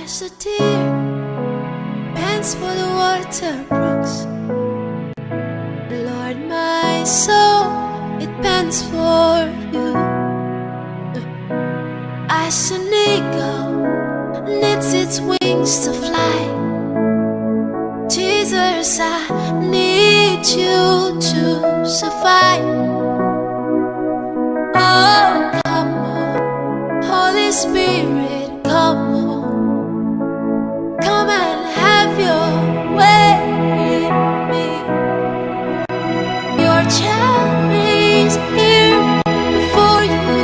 cries a tear, pants for the water brooks. Lord, my soul, it pants for you. As an eagle knits its wings to fly, Jesus, I need you to survive. Oh, come on, Holy Spirit, come on, come and have your way in me. Your child is here before you.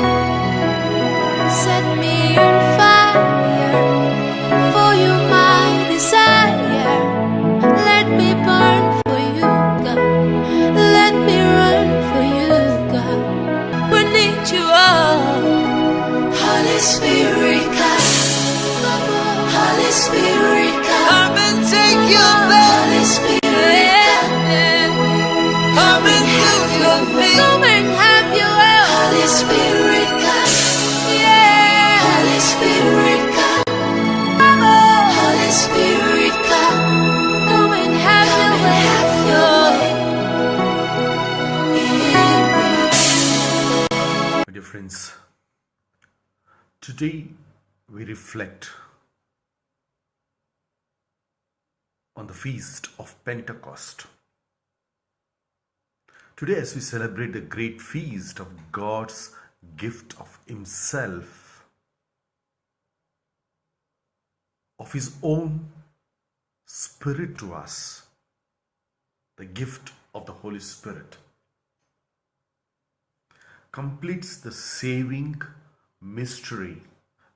Set me on fire, for you my desire. Let me burn for you, God. Let me run for you, God. We need you all. Holy Spirit, come. Holy Spirit, come and take your place. Holy Spirit, come. Come and have your way. Come and have your way. Holy Spirit, come. Yeah. Holy Spirit, come. Come on. Holy Spirit, come. Come and have your way. My dear friends, today we reflect on the feast of Pentecost. Today, as we celebrate the great feast of God's gift of Himself, of His own Spirit to us, the gift of the Holy Spirit, completes the saving mystery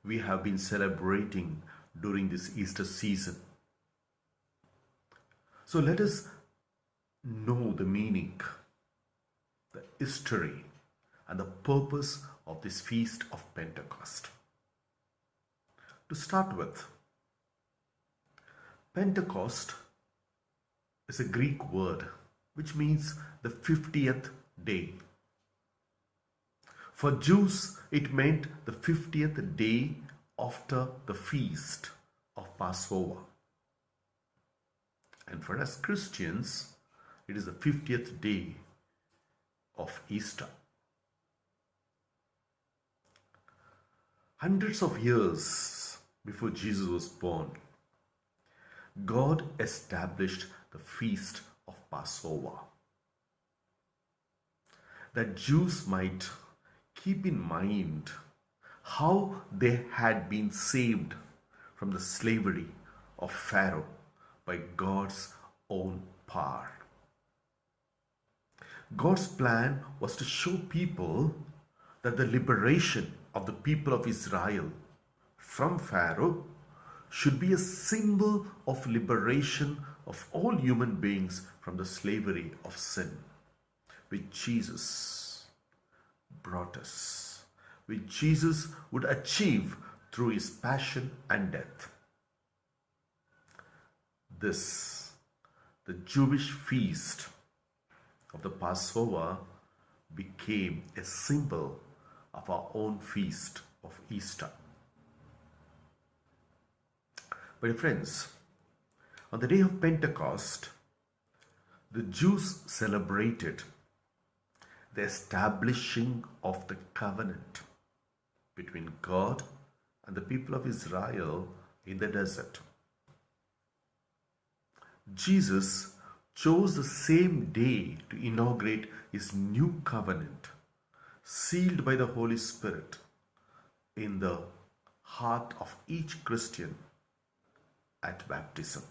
we have been celebrating during this Easter season. So let us know the meaning, the history, and the purpose of this feast of Pentecost. To start with, Pentecost is a Greek word which means the 50th day. For Jews, it meant the 50th day after the feast of Passover. And for us Christians, it is the 50th day of Easter. Hundreds of years before Jesus was born, God established the feast of Passover, that Jews might keep in mind how they had been saved from the slavery of Pharaoh by God's own power. God's plan was to show people that the liberation of the people of Israel from Pharaoh should be a symbol of liberation of all human beings from the slavery of sin, which Jesus brought us, which Jesus would achieve through His passion and death. This, the Jewish feast of the Passover, became a symbol of our own feast of Easter. But friends, on the day of Pentecost, the Jews celebrated the establishing of the covenant between God and the people of Israel in the desert. Jesus chose the same day to inaugurate His new covenant, sealed by the Holy Spirit in the heart of each Christian at baptism.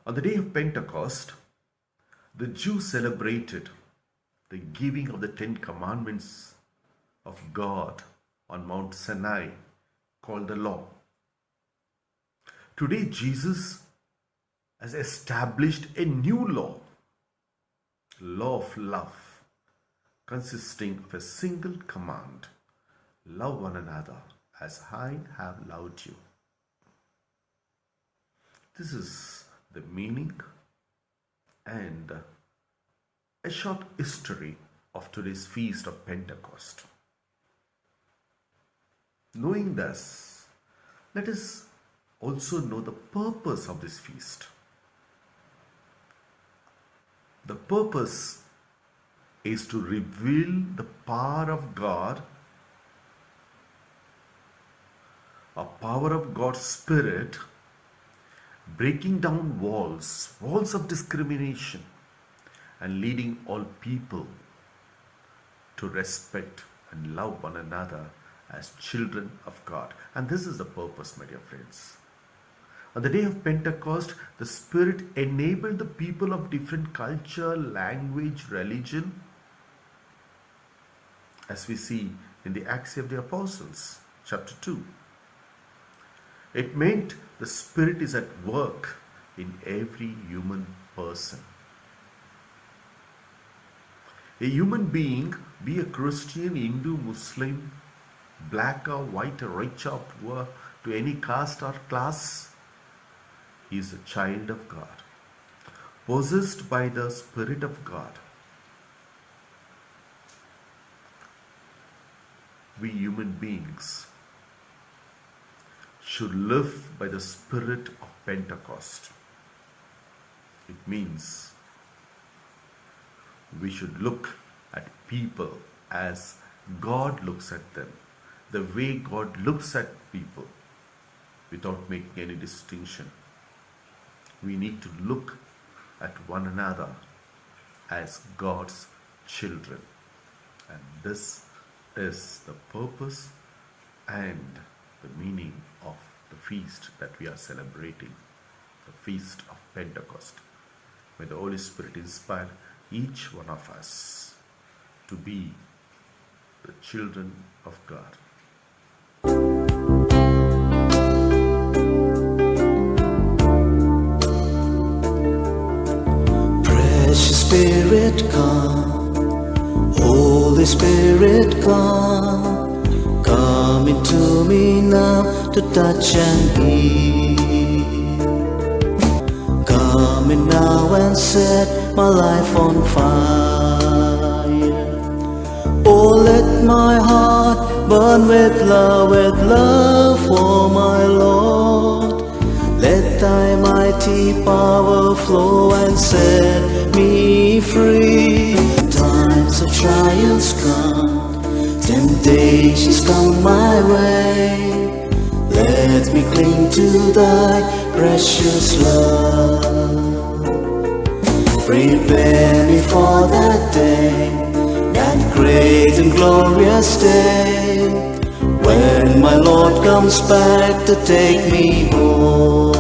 On the day of Pentecost, the Jews celebrated the giving of the 10 Commandments of God on Mount Sinai, called the Law. Today, Jesus has established a new law of love, consisting of a single command: love one another as I have loved you. This is the meaning and a short history of today's feast of Pentecost. Knowing this, let us also know the purpose of this feast. The purpose is to reveal the power of God, a power of God's Spirit, breaking down walls of discrimination, and leading all people to respect and love one another as children of God. And this is the purpose, my dear friends. On the day of Pentecost, the Spirit enabled the people of different culture, language, religion, as we see in the Acts of the Apostles, chapter 2. It meant the Spirit is at work in every human person. A human being, be a Christian, Hindu, Muslim, black or white, or rich or poor, to any caste or class, is a child of God, possessed by the Spirit of God. We human beings should live by the Spirit of Pentecost. It means we should look at people as God looks at them, the way God looks at people, without making any distinction. We need to look at one another as God's children. And this is the purpose and the meaning of the feast that we are celebrating, the Feast of Pentecost. May the Holy Spirit inspire each one of us to be the children of God. Precious Spirit, come. Holy Spirit, come. Come into me now to touch and heal. Come in now and set my life on fire. Oh, let my heart burn with love for my Lord. Let thy mighty power flow and set me free. Times of trials come, temptations come my way. Let me cling to thy precious love. Prepare me for that day, that great and glorious day, when my Lord comes back to take me home.